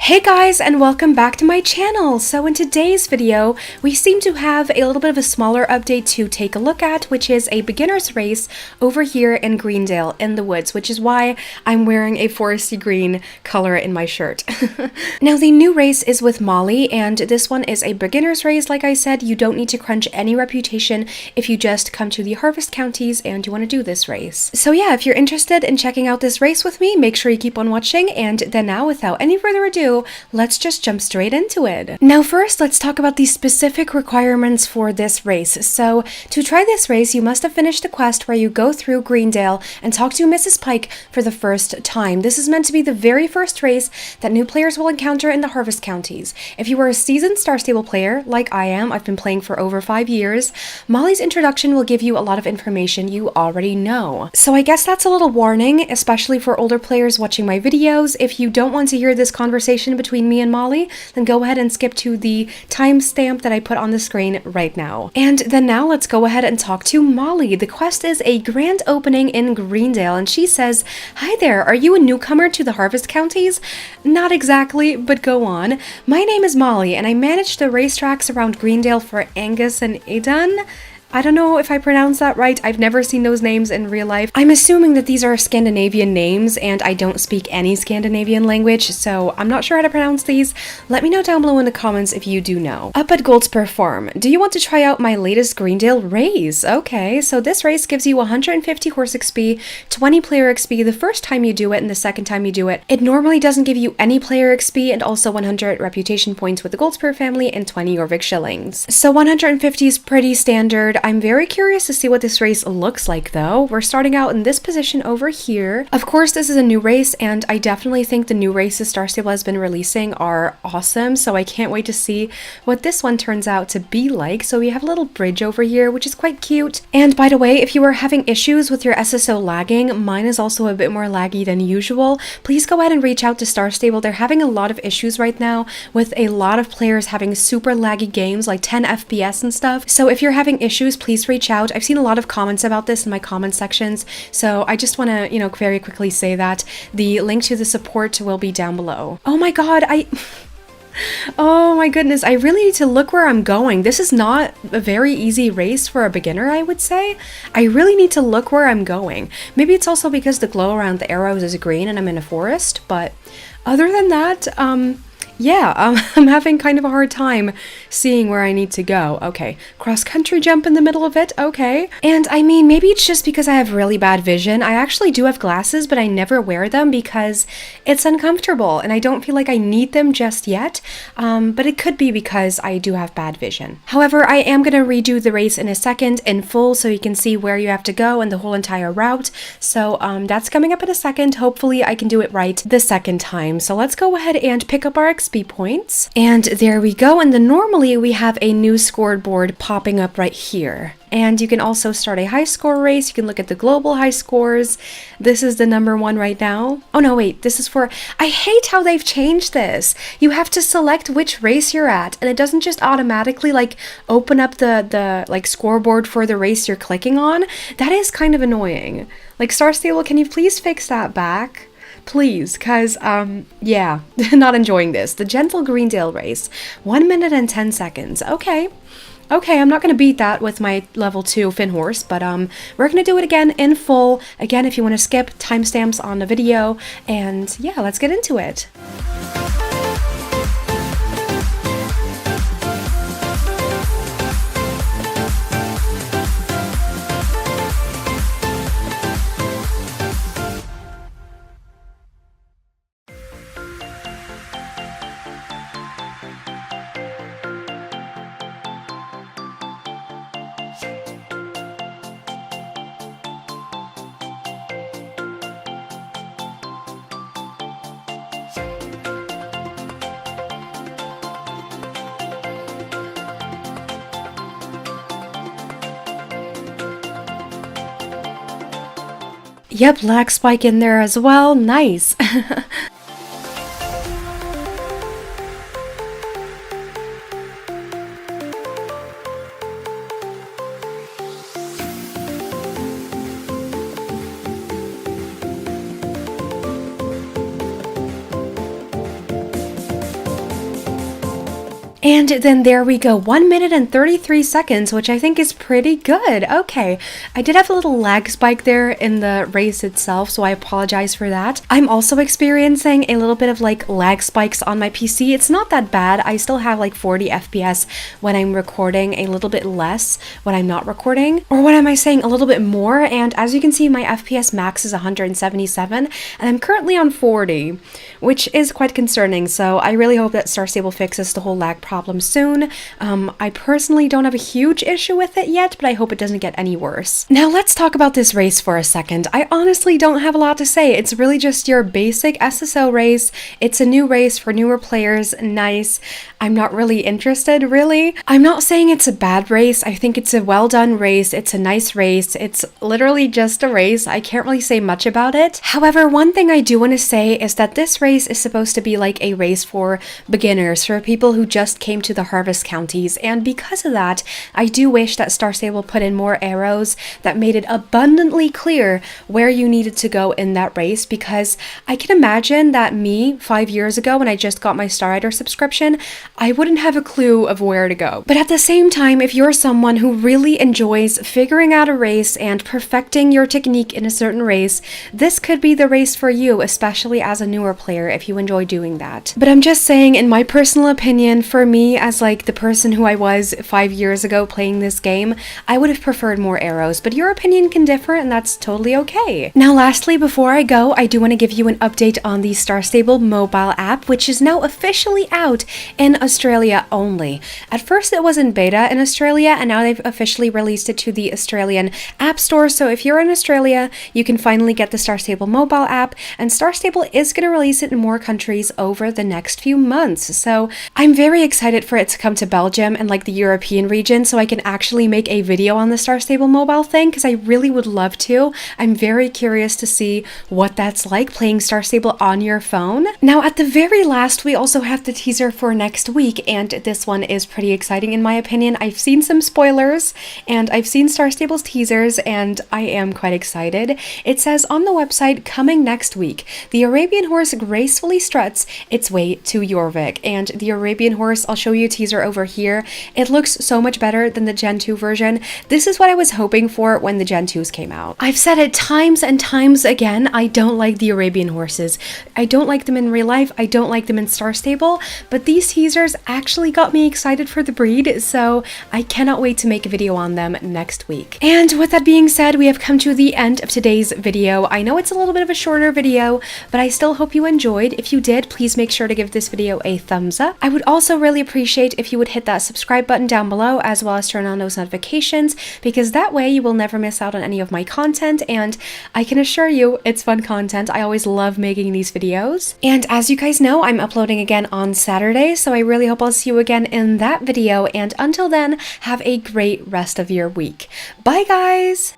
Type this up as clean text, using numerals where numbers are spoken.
Hey guys, and welcome back to my channel. So in today's video, we seem to have a little bit of a smaller update to take a look at, which is a beginner's race over here in Greendale in the woods, which is why I'm wearing a foresty green color in my shirt. Now the new race is with Molly, and this one is a beginner's race. Like I said, you don't need to crunch any reputation if you just come to the harvest counties and you want to do this race. So yeah, if you're interested in checking out this race with me, make sure you keep on watching, and then now without any further ado, let's just jump straight into it. Now first, let's talk about the specific requirements for this race. So to try this race, you must have finished the quest where you go through Greendale and talk to Mrs. Pike for the first time. This is meant to be the very first race that new players will encounter in the harvest counties. If you are a seasoned Star Stable player, like I am, I've been playing for over 5 years, Molly's introduction will give you a lot of information you already know. So I guess that's a little warning, especially for older players watching my videos. If you don't want to hear this conversation between me and Molly, then go ahead and skip to the timestamp that I put on the screen right now. And then now let's go ahead and talk to Molly. The quest is a grand opening in Greendale, and she says, "Hi there, are you a newcomer to the harvest counties?" Not exactly, but go on. "My name is Molly, and I manage the racetracks around Greendale for Angus and Aidan." I don't know if I pronounced that right. I've never seen those names in real life. I'm assuming that these are Scandinavian names, and I don't speak any Scandinavian language, so I'm not sure how to pronounce these. Let me know down below in the comments if you do know. Up at Goldspur Farm, do you want to try out my latest Greendale race? Okay, so this race gives you 150 horse XP, 20 player XP the first time you do it, and the second time you do it. It normally doesn't give you any player XP, and also 100 reputation points with the Goldspur family and 20 Jorvik shillings. So 150 is pretty standard. I'm very curious to see what this race looks like though. We're starting out in this position over here. Of course, this is a new race, and I definitely think the new races Star Stable has been releasing are awesome, so I can't wait to see what this one turns out to be like. So we have a little bridge over here, which is quite cute. And by the way, if you are having issues with your SSO lagging, mine is also a bit more laggy than usual, please go ahead and reach out to Star Stable. They're having a lot of issues right now with a lot of players having super laggy games like 10 FPS and stuff. So if you're having issues, please reach out. I've seen a lot of comments about this in my comment sections, so I just want to, very quickly say that the link to the support will be down below. Oh my god, oh my goodness, I really need to look where I'm going. This is not a very easy race for a beginner, I would say. I really need to look where I'm going. Maybe it's also because the glow around the arrows is green and I'm in a forest, but other than that, yeah, I'm having kind of a hard time seeing where I need to go. Okay, cross-country jump in the middle of it, okay. And I mean, maybe it's just because I have really bad vision. I actually do have glasses, but I never wear them because it's uncomfortable, and I don't feel like I need them just yet, but it could be because I do have bad vision. However, I am going to redo the race in a second in full so you can see where you have to go and the whole entire route. So that's coming up in a second. Hopefully I can do it right the second time. So let's go ahead and pick up our XP points. And there we go. And then normally we have a new scoreboard popping up right here. And you can also start a high score race. You can look at the global high scores. This is the number one right now. Oh no, wait, this is for, I hate how they've changed this. You have to select which race you're at, and it doesn't just automatically like open up the like scoreboard for the race you're clicking on. That is kind of annoying. Like, Star Stable, can you please fix that back? Please, because, yeah, not enjoying this. The Gentle Greendale race, 1 minute and 10 seconds. Okay, I'm not going to beat that with my level 2 Fin Horse, but we're going to do it again in full. Again, if you want to skip, timestamps on the video, and yeah, let's get into it. Yep, lag spike in there as well. Nice. And then there we go, 1 minute and 33 seconds, which I think is pretty good. Okay, I did have a little lag spike there in the race itself, so I apologize for that. I'm also experiencing a little bit of like lag spikes on my PC. It's not that bad. I still have like 40 FPS when I'm recording, a little bit less when I'm not recording. Or what am I saying? A little bit more. And as you can see, my FPS max is 177, and I'm currently on 40, which is quite concerning. So I really hope that Star Stable fixes the whole lag problem soon. I personally don't have a huge issue with it yet, but I hope it doesn't get any worse. Now let's talk about this race for a second. I honestly don't have a lot to say. It's really just your basic SSO race. It's a new race for newer players. Nice. I'm not really interested, really. I'm not saying it's a bad race. I think it's a well done race. It's a nice race. It's literally just a race. I can't really say much about it. However, one thing I do want to say is that this race is supposed to be like a race for beginners, for people who just came to the harvest counties, and because of that, I do wish that Star Stable put in more arrows that made it abundantly clear where you needed to go in that race, because I can imagine that me 5 years ago when I just got my Star Rider subscription, I wouldn't have a clue of where to go. But at the same time, if you're someone who really enjoys figuring out a race and perfecting your technique in a certain race, this could be the race for you, especially as a newer player if you enjoy doing that. But I'm just saying, in my personal opinion, for me as like the person who I was 5 years ago playing this game, I would have preferred more arrows, but your opinion can differ and that's totally okay. Now lastly, before I go, I do want to give you an update on the Star Stable mobile app, which is now officially out in Australia only. At first it was in beta in Australia, and now they've officially released it to the Australian App Store, so if you're in Australia, you can finally get the Star Stable mobile app, and Star Stable is going to release it in more countries over the next few months. So I'm very excited for it to come to Belgium and like the European region so I can actually make a video on the Star Stable mobile thing, because I really would love to. I'm very curious to see what that's like playing Star Stable on your phone. Now at the very last, we also have the teaser for next week, and this one is pretty exciting in my opinion. I've seen some spoilers and I've seen Star Stable's teasers and I am quite excited. It says on the website, coming next week, the Arabian Horse gracefully struts its way to Jorvik. And the Arabian Horse, I'll show you a teaser over here. It looks so much better than the Gen 2 version. This is what I was hoping for when the Gen 2s came out. I've said it times and times again, I don't like the Arabian Horses. I don't like them in real life, I don't like them in Star Stable, but these teasers actually got me excited for the breed, so I cannot wait to make a video on them next week. And with that being said, we have come to the end of today's video. I know it's a little bit of a shorter video, but I still hope you enjoyed. If you did, please make sure to give this video a thumbs up. I would also really appreciate if you would hit that subscribe button down below, as well as turn on those notifications, because that way you will never miss out on any of my content, and I can assure you it's fun content. I always love making these videos. And as you guys know, I'm uploading again on Saturday, so I really hope I'll see you again in that video, and until then, have a great rest of your week. Bye guys!